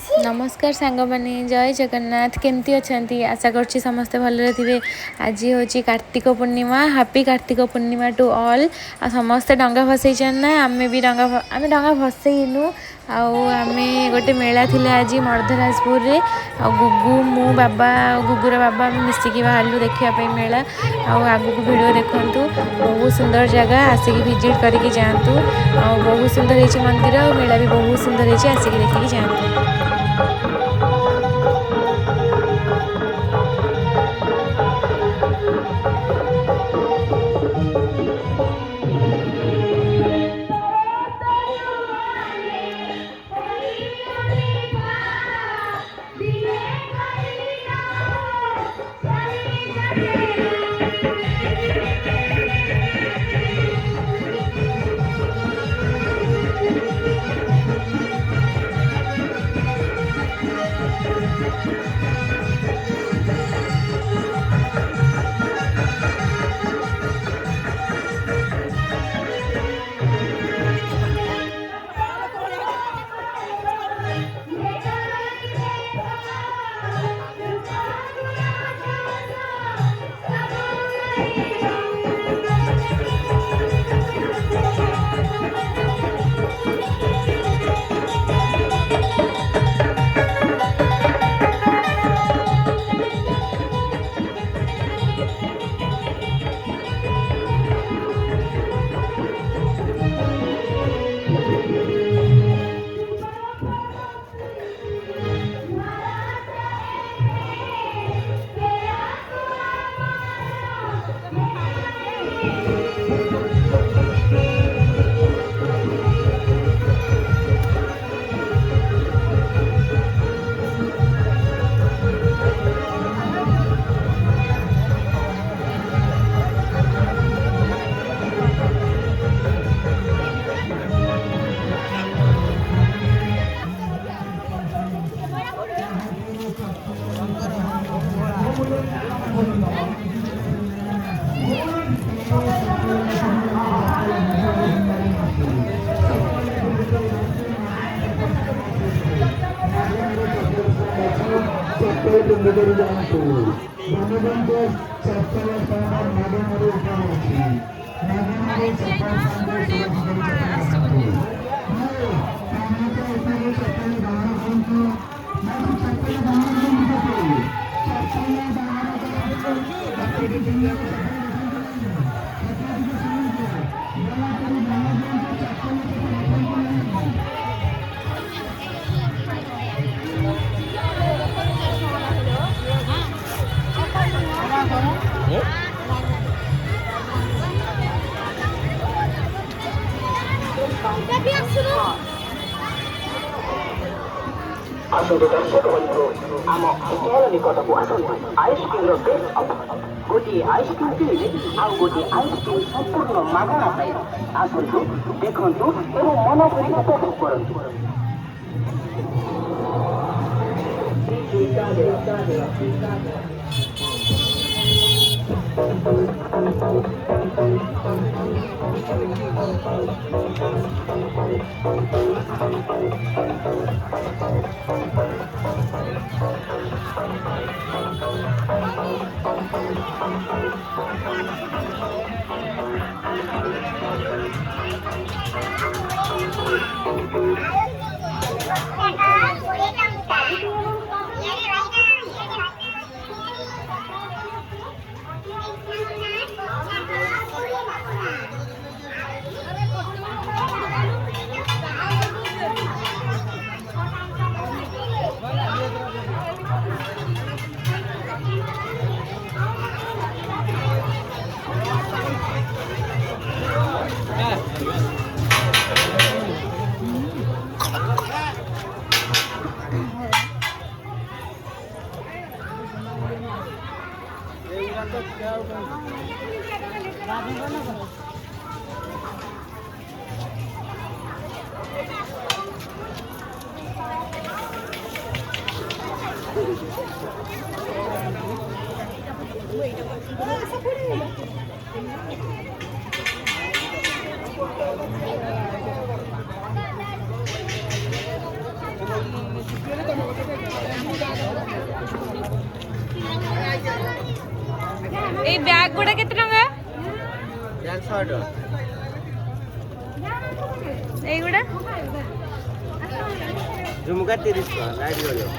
नमस्कार सांग माने जय जगन्नाथ केमती अच्छा आशा कर समस्ते भलरे थे। आज हूँ Kartik Purnima happy Kartik Purnima to all. आ समस्ते डंगा भसई ना आम भी डंगा भसईनु। आम गोटे मेला थिले आज मर्धराजपुर रे। गुगु मु बाबा गुगुर बाबा मिसिकी बाहरलु देखापी मेला। आगु को वीडियो देखु बहुत सुंदर जगह आसिक विजिट करके जातु। बहुत सुंदर है मंदिर मेला भी बहुत सुंदर है आसिक देखिकी जातु। आसंतु दर्शक बंधु आम स्टल निकट को आसतु आइसक्रीम बेस्ट अफर गोटे आइसक्रीम किଣିଲେ ଆଉ गोटे आइसक्रीम संपूर्ण मागणा पाइब आसतु देखु एवं मन भरी उपभोग करतु। এইগুড়া ঝুমুকা 30 টাকা লাইট জ্বলিব।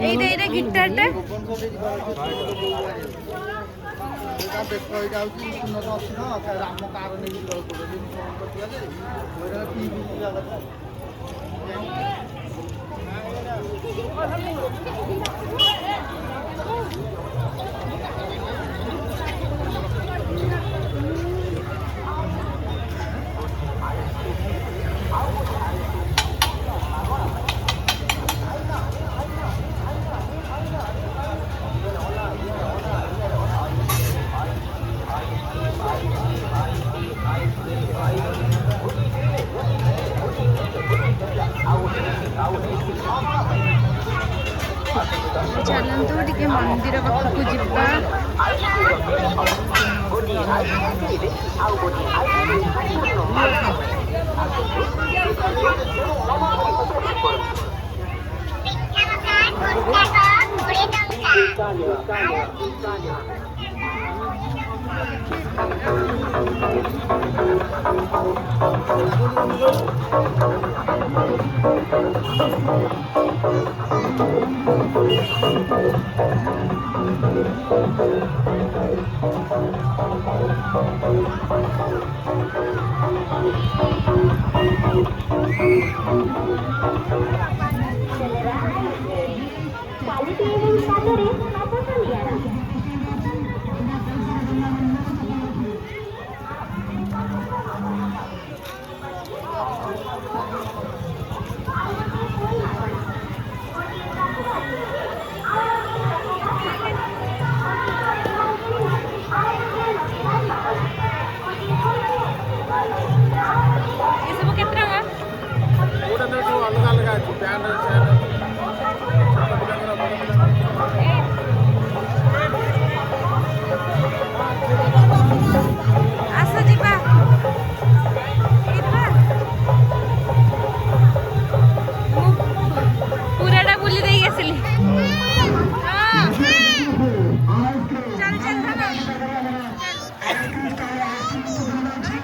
এইটা গিটারটা ଚାଲନ୍ତୁ ଟିକେ ମନ୍ଦିର ପାଖକୁ ଯିବା। ଏସବୁ କେତେ ଟଙ୍କା? ଅଲଗା ଅଲଗା ଅଛି ପ୍ୟାଣ୍ଟ ଆସ ଯିବା ମୁଁ ପୁରାଟା ବୁଲି ଦେଇକି ଆସିଲି।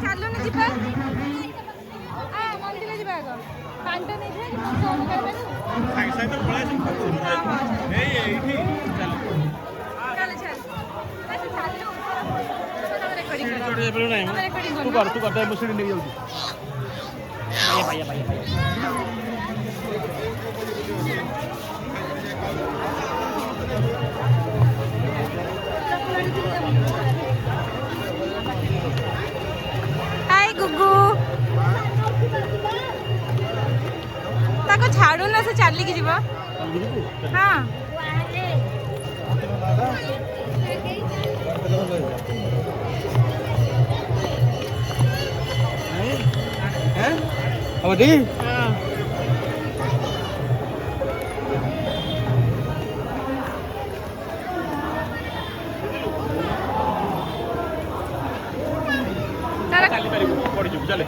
ଚାଲୁନି ଯିବା ମନ୍ଦିର ଯିବା ଆଗ ପାଣିଟା ନେଇଯିବା हाय गुगू ताको छाड़ू ना से चल की जीवा हाँ अवधि चले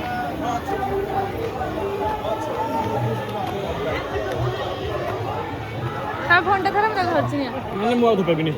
फोन टा थरा मैं धरछि नहीं मु धुपे बिनी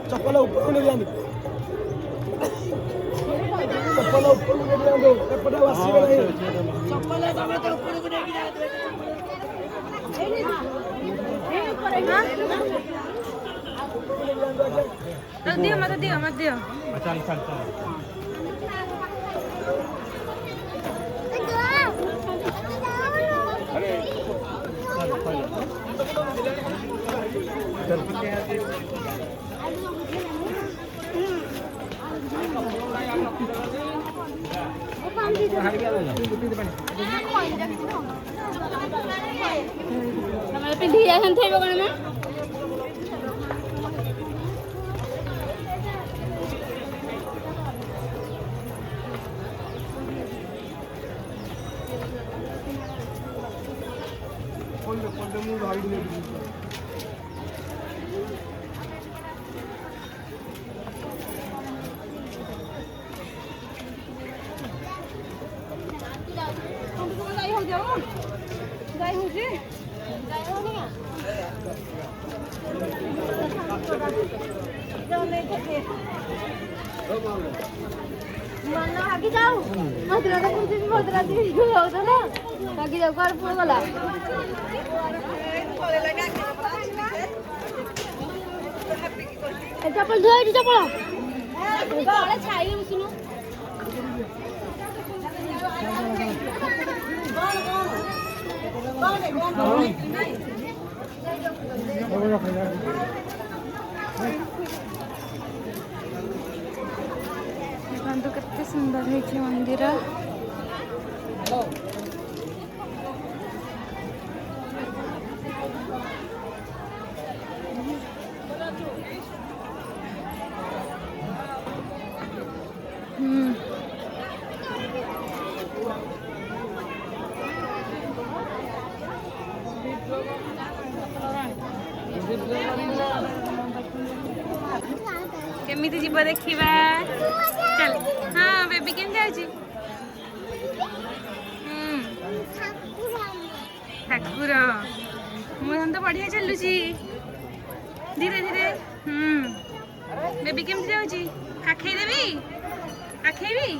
चप्पल ऊपर ले जाने दियो मत दियो मत दियो। चल चल चल अरे चल पिंधी जासन थे बगल में मन्ना आगे जाओ मधुरा तो कुछ भी मधुरा दी होता ना आगे जाओ कर पो गला चप्पल धोई दी चप्पल गला छाई सुनो देखो केते सुंदर है मंदिर। केमिति जीव देखिबा चल। हाँ बेबी केम जाउची ठाकुर मुहन तो बढ़िया चलुची धीरे धीरे। बेबी केम जाउची काखई देबी काखईबी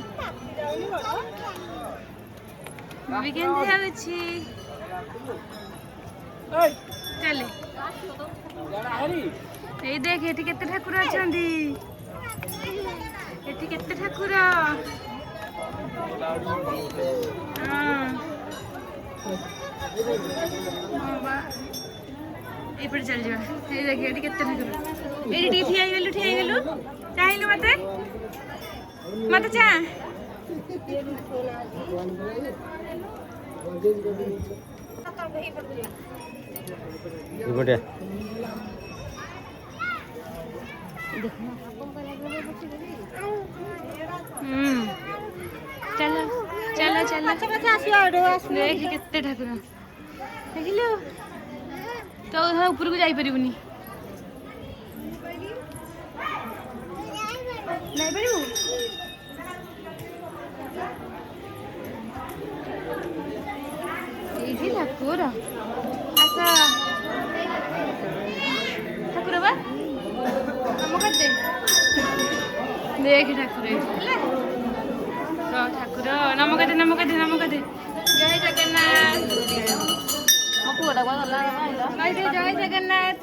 बेबी केम जाउची चले এই দেখ এটি কেতে ঠাকুর আছেন এটি কেতে ঠাকুর এইপଟେ চল যা এই দেখ এটি কেতে ঠাকুর এইটি টি ঠিয়া গেলু চাইলু মতে মতে চা इपटे चलो चलो चलो देख केते ठाकुर देखिलु तो ऊपर को जाई परिबुनी नहीं परिबु एठी ठाकुर आसा ठाकुर बा हम करते देख ठाकुर ठाकुर नमकते नमकते नमकते जय जगन्नाथ जय जगन्नाथ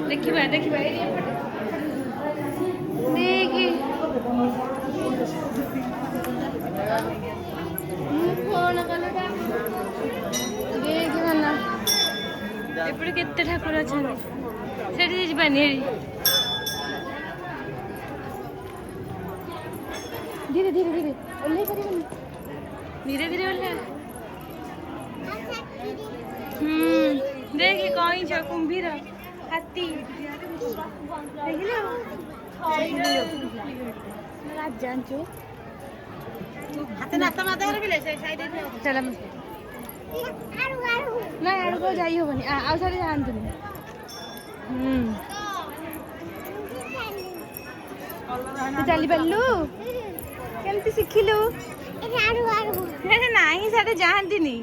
देखिबा देखिबा देखी फोन कले देखी ना एपटे केते ठाकुर अच्छा सेठी जीवानी धीरे धीरे धीरे ओल्ले करिबनी धीरे धीरे ओल्ले देखी कहीं छ कुंभीर हाथी देखिलो राज जानचो हाथ नाता माता रे बिले साइड चल ना आड़ को जाई होबनी आ सारे जानतुनी तू चली पल्लू केमती शिखिलु नहीं साडे जानतीनी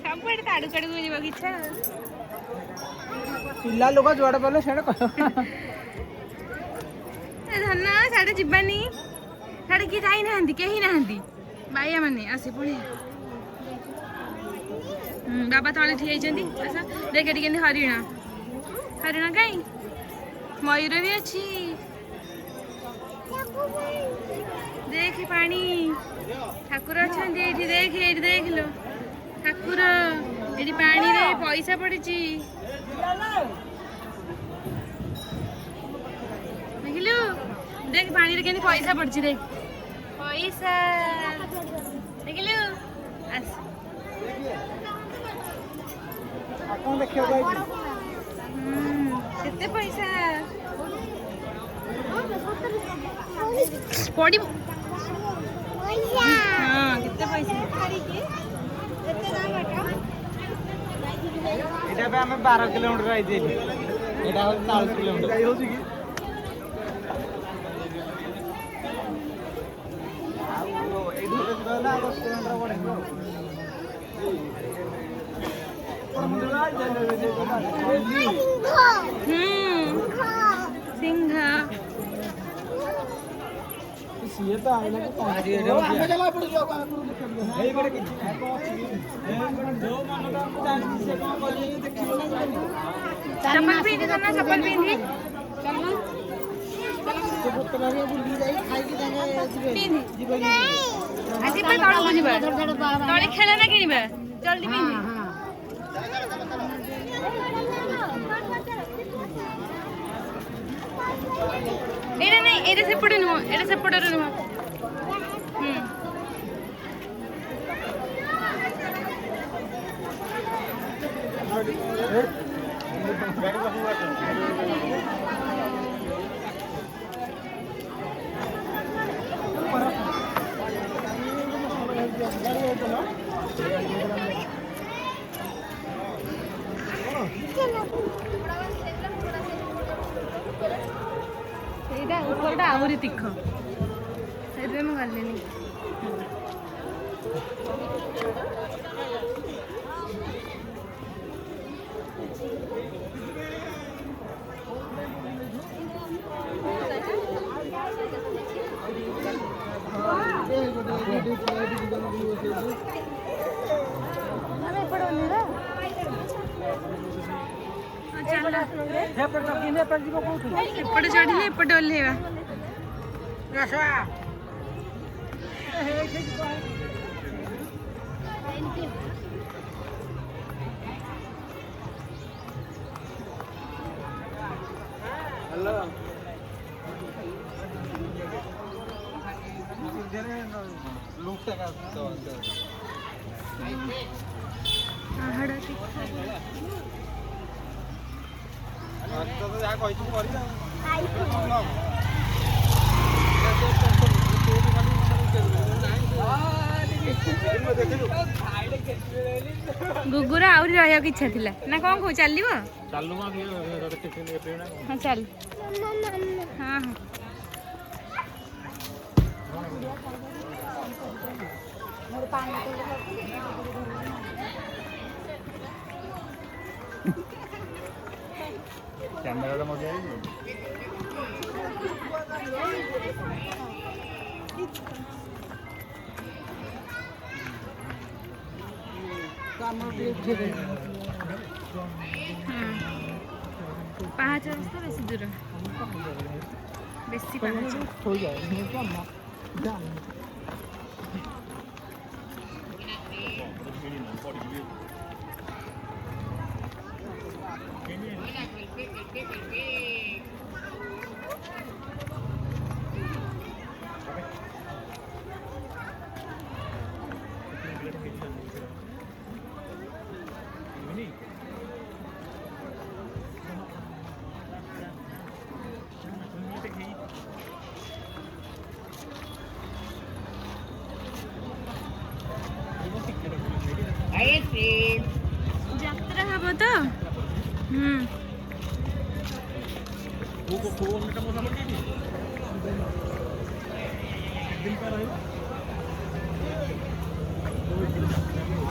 सब आड़ू काड़ू जीवा इच्छा पिला लोक जुआड़े पाले ଧନ ସାଡ଼େ ଯିବାନି ସାଡ଼େ କିଏ ଯାଇନାହାନ୍ତି କେହି ନାହାନ୍ତି ବାଇଆ ମାନେ ଆସି ପୁଣି ବାବା ତଳେ ଠିଆ ହେଇଛନ୍ତି ଆସ ଦେଖ ଏଠି କେମିତି ହରିଣ ହରିଣ କାଇଁ ମୟୂର ବି ଅଛି ଦେଖ ପାଣି ଠାକୁର ଅଛନ୍ତି ଏଇଠି ଦେଖ ଏଇଠି ଦେଖିଲୁ ଠାକୁର ଏଠି ପାଣିରେ ପଇସା ପଡ଼ିଛି ଦେଖିଲୁ देख पानी रे केनी पैसा पड़छि देख पैसा देखिलु आस कौन देखियो जाई केते पैसा पड़ी हां केते पैसा କେତେ ଦାମ एटा पे हमें 12 किलोमीटर आई थी एटा 40 किलोमीटर जाई होची की सिंह ये तो आइला के पानी हम चला पड़ जो एई बड़े की जो मनटा जानि से कोन बोली देखियो चप्पल पहनी करना चप्पल पहनी आज पे तड़को जीवा तड़े खेला ना किनिबा जल्दी पिंदी एरा नहीं एरा सेपटे नुह एरा सेपटे नुह ସେଇଟା ଉପରଟା ଆହୁରି ତୀଖ ସେଇଥିପାଇଁ ମୁଁ ଗଲିନି ଏପଟେ ଚଢିଲେ ଏପଟେ ଓହ୍ଲେଇବା गुगुरा आउरी रहिया की इच्छा थिला ना कौन को चलिबो चालू मा के हां चल हां हां मोर पानी कैमरा मजे आई पाँच रास्ता बेसी दूर बेसी पाँच हो जाए যাত্রা হব তো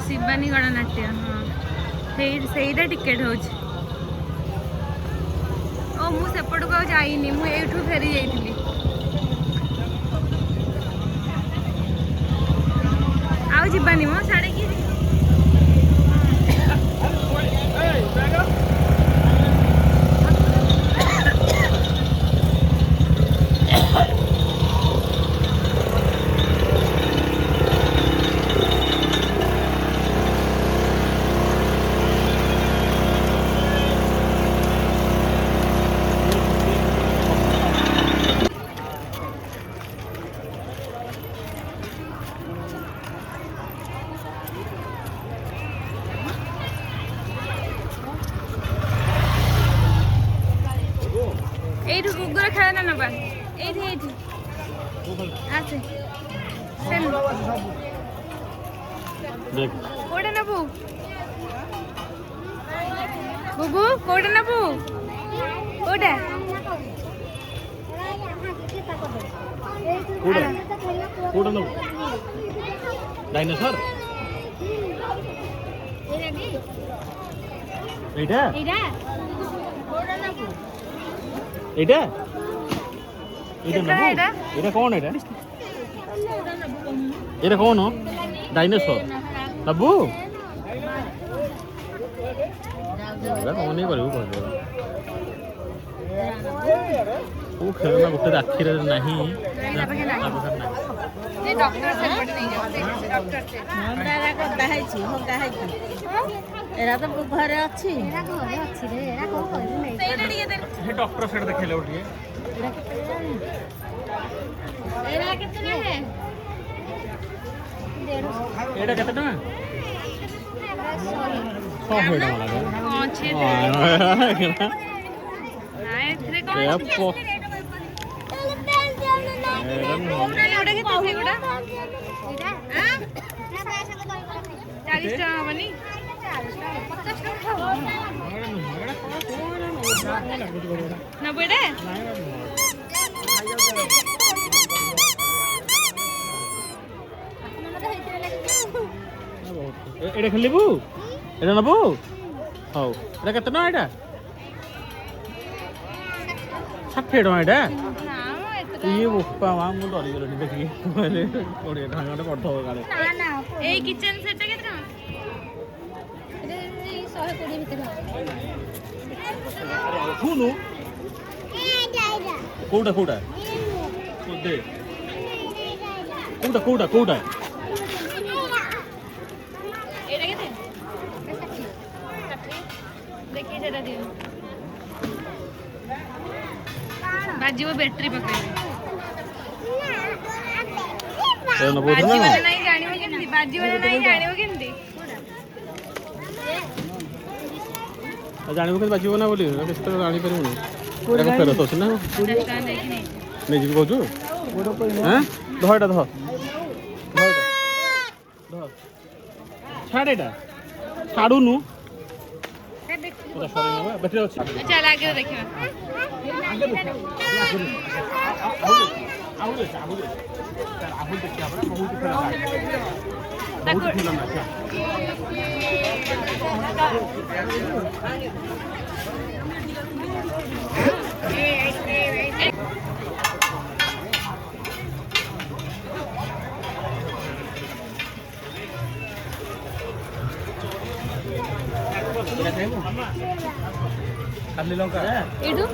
ଶିବାନୀ ଗଣନାଟ୍ୟ ହଁ ସେଇଟା ଟିକେଟ ହଉଛି ଓ ମୁଁ ସେପଟକୁ ଆଉ ଯାଇନି ମୁଁ ଏଇଠୁ ଫେରି ଯାଇଥିଲି ଆଉ ଯିବାନି ମ ସାଡେ କି এইটু গুগুর খেলনা নেবা এইটি এইটি আছে কোটা নেবু গুগু কোটা নেবু কোটা কোটা নেব ডাইনোসর এইটা এইটা কোটা নাকু এইটা এইটা কেতটা নেব এটা? এটা কোন এটা কোন ডাইনোসর নেবু এটা কোন नहीं କରିବୁ କହିବ ଓ ଖେଳନା ଗୋଟେ ରାକ୍ଷୀରେ ନାହିଁ ତା ପାଖେ ନାହିଁ। ତା ପାଖରେ ନାହିଁ ଯେ ଡକ୍ଟର ସେପଟେ ନେଇ ଯାଉ ଡକ୍ଟର ସେ ମନ୍ଦାର କଟା ହେଇଛି ଭଙ୍ଗା ହେଇଛି ଏରା ତ ଘରେ ଅଛି ଏରା ଘରେ ଅଛି ରେ ଏରା କୋଉ କରିବୁ ନେଇ ସେଇଟା ଟିକେ ଦେ ସେ ଡକ୍ଟର ସେଟା ଦେଖେଇଲେ ଗୋଟେ ଏରା କେତେ ନେଲେ ଏଇଟା କେତେ ଟଙ୍କା 100 ଟଙ୍କା ଲାଗେ ହଁ ଅଛି ହଁ ନାଇଁ ଏଥିରେ କଣ ଏ ଅଛି? ପୋ କୋଉଟା ଯୋଉଟା କେତେ ସେଗୁଡ଼ା ଏଇଟା ଆଁ? ନା ତା ସାଙ୍ଗେ ଦହି ବରା ଖାଇ 40 ଟଙ୍କା ହବନି 50 ଟଙ୍କା ଖାଉ ନବୁ ଏଇଟା ମନ ତ ହେଇଥିରେ ଲାଗିବ ଏଇଟା ଖେଳିବୁ ଏଇଟା ନେବୁ ହଉ ଏଇଟା କେତେ ଟଙ୍କା ଏଇଟା 60 ଟଙ୍କା ଏଇଟା ନା ମ ଏତେ ଇଏ ବୋପା ମା ମୁଁ ଡରିଗଲିଣି ଦେଖିକି କହିଲେ 20 ଟଙ୍କା ଖଣ୍ଡେ ପଡ଼ିଥିବ କାଳେ ନା ନା ଏଇ କିଚେନ ସେଟଟା କେତେ ଟଙ୍କା ଏରେ 120 ଭିତରେ ଶୁଣୁ କୋଉଟା କୋଉଟା ଦେ କୋଉଟା କୋଉଟା କୋଉଟା ଏଇଟା କେତେ ଦେଖି ସେଟା ଦିଅ ବାଜିବ ବ୍ୟାଟେରୀ ପକେଇଲେ ଏଇଟା ନେବୁ ବାଜିବ ନା ନା ନାହିଁ ଜାଣିବ କେମିତି ବାଜିବ ନା ନାହିଁ ଜାଣିବ କେମିତି ଜାଣିବୁ କେମିତି ବାଜିବ ନା ବୋଲି କିଛି ତ ଜାଣିପାରିବୁନି ଏଇଟା ଫେରତ ଅଛି ନା 10 ଟଙ୍କା ଦେଇକି ନେଇଯିବ ନେଇଯିବି କହୁଛୁ ହଁ ଧହ ଏଇଟା ଧହ ଛାଡ଼ ଏଇଟା ଛାଡ଼ୁନୁ ବ୍ୟାଟେରୀ ଅଛି ଚାଲ ଆଗରେ ଦେଖିବା ଖାଲି ଲଙ୍କା ଏଇଠୁ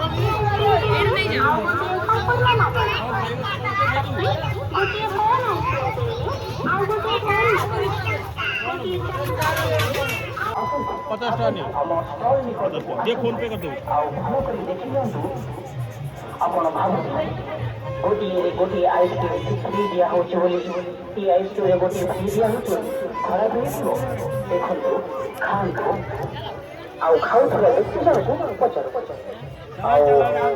ଏଇଠୁ ନେଇଯାଅ 50 ଟଙ୍କା ନିଅ 50 ଟଙ୍କା ଦିଅ ଫୋନ୍ ପେ କରିଦେବି ଆପଣ ଭାବୁଥିବେ ଗୋଟିଏ ଆଇସ୍କ୍ରିମ୍ ଫ୍ରି ଦିଆହେଉଛି ବୋଲି ଏ ଆଇସ୍କ୍ରିମ୍ରେ ଗୋଟିଏ ଫ୍ରି ଦିଆହେଉଛି ଖରାପ ହେଇଯିବ ଦେଖନ୍ତୁ ଖାଆନ୍ତୁ ଆଉ ଖାଉଥିବା ବ୍ୟକ୍ତି ଜଣକୁ ପଚାରୁ ଆଉ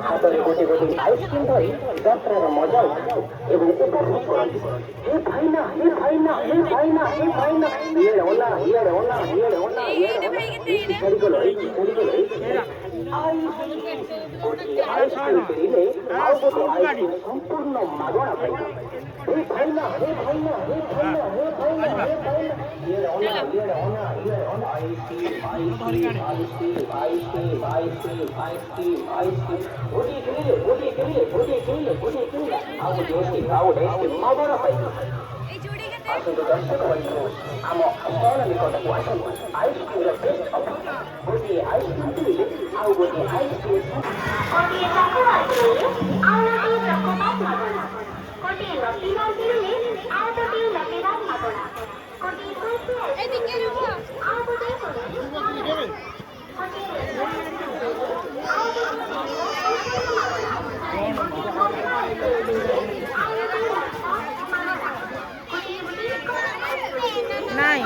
ହାତରେ ଗୋଟି ଗୋଟି ଆଇସ୍କ୍ରିମ୍ ଧରି ଯାତ୍ରାର ମଜା ଉଠାନ୍ତି ଏବଂ ଉପଭୋଗ କରନ୍ତି। ହେ ଭାଇନା ହେ ଭାଇନା ହେ ଭାଇନା ହେ ଭାଇନା ଇଏଡେ ଓଲା ଇଏଡେ ଓଲା ଇଏଡେ ଓଲା ଇଏଡେ ଓଲା ଛାଡ଼ିଗଲ ଏଇଠି ଛାଡ଼ିଗଲ ଏଇଠି ଗୋଟିଏ ଆଇସ୍କ୍ରିମ୍ କିଣିଲେ ଆଉ ଗୋଟେ ଆଇସ୍କ୍ରିମ୍ ସମ୍ପୂର୍ଣ୍ଣ ମାଗଣା ପାଇବେ। ହେ ଭାଇନା ହେ ଭାଇନା ହେ ଭାଇନା ହେ ଭାଇନା ହେ ଭାଇନା ଇଏଡେ ଓଲା ଇଏଡେ ଓଲା ଇଏଡେ ଓଲା ice cream ice cream ice cream ice cream ice cream ice cream ice cream ଗୋଟିଏ କିଣିଲେ ଗୋଟିଏ କିଣିଲେ ଗୋଟିଏ କିଣିଲେ ଗୋଟିଏ କିଣିଲେ ଆଉ ଗୋଟେ ଆଇସ୍କ୍ରିମ୍ ମାଗଣା ପାଇବେ। ଆସନ୍ତୁ ଦର୍ଶକ ବନ୍ଧୁ ଆମ ଷ୍ଟଲ ନିକଟକୁ ଆସନ୍ତୁ। ଆଇସ୍କ୍ରିମ୍ର ବେଷ୍ଟ ଅଫର୍ ଗୋଟିଏ ଆଇସ୍କ୍ରିମ୍ କିଣିଲେ ଆଉ ଗୋଟିଏ ଆଇସ୍କ୍ରିମ୍ ଗୋଟିଏ ଚକୋବାର୍ କିଣିଲେ ଆଉ ଗୋଟିଏ ଚକୋବାର୍ ମାଗଣା। ଗୋଟିଏ ଲଟିବାର୍ କିଣିଲେ ଆଉ ଗୋଟିଏ ଲଟିବାର୍ ମାଗଣା। ଗୋଟିଏ କୁଲ୍ଫି ଆଇସ୍କ୍ରିମ୍ ଆଉ ଗୋଟିଏ କୁଲ୍ଫି ମାଗଣା। ନାଇଁ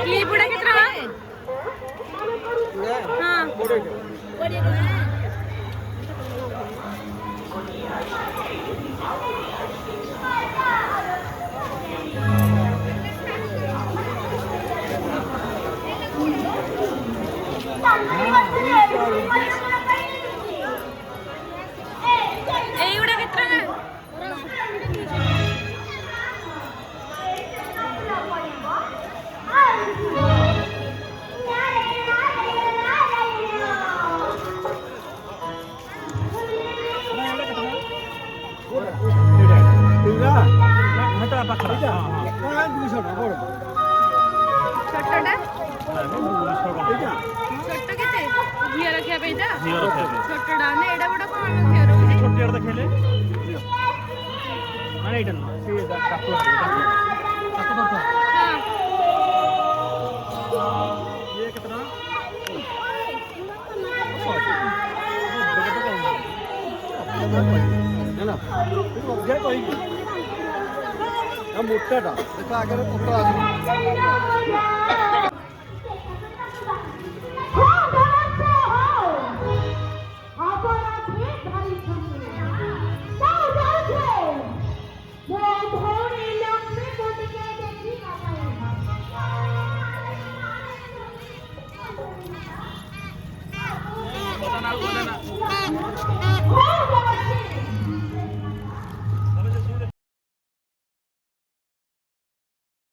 क्लिप उड़ा कितना हाँ एगुड़ा कितना छोटा छोट केते झिया रखिया पे ता छोटडा ने एडा बडा कोन झिया रखि छोटियार देखले माने एटा से डाक्टर हां ये कितना ना ये कोई मोटा देखो आगे पकड़ा